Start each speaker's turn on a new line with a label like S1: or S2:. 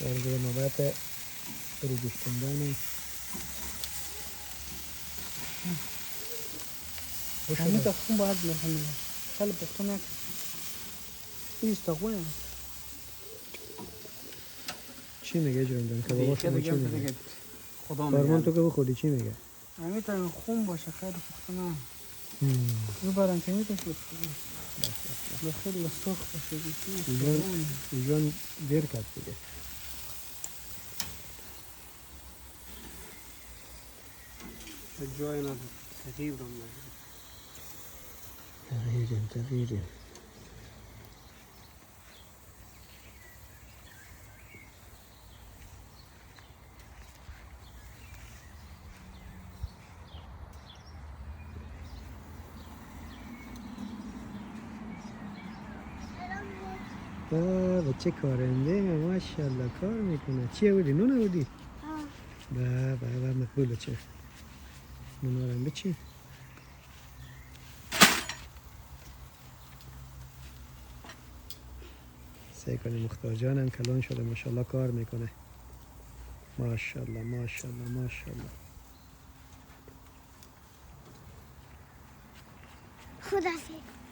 S1: برای نوبت ریزش کندن
S2: همین تخم باید بکنیم. خیلی بخونه. ایست تخمه.
S1: چی میگه جوندن که بابا شما چی میگه؟
S2: خدا
S1: فرمان تو که بخوری چی میگه؟
S2: همین تا خون باشه خیلی بخونه. ببرن که میتونی بخونی. خیلی سخت باشه.
S1: ایجان دیر کرد دیگه.
S2: جای نداره. تغییر دارم.
S1: تغییریم. بچه کارنده ماشاءالله کار میکنه. چیه بودی؟ نونه بودی؟ با مقبوله چه؟ نونه بچی؟ سعی کنی مختار جانم کلان شده ماشاءالله کار میکنه. ماشاءالله ماشاءالله ماشاءالله.
S3: خدافظ.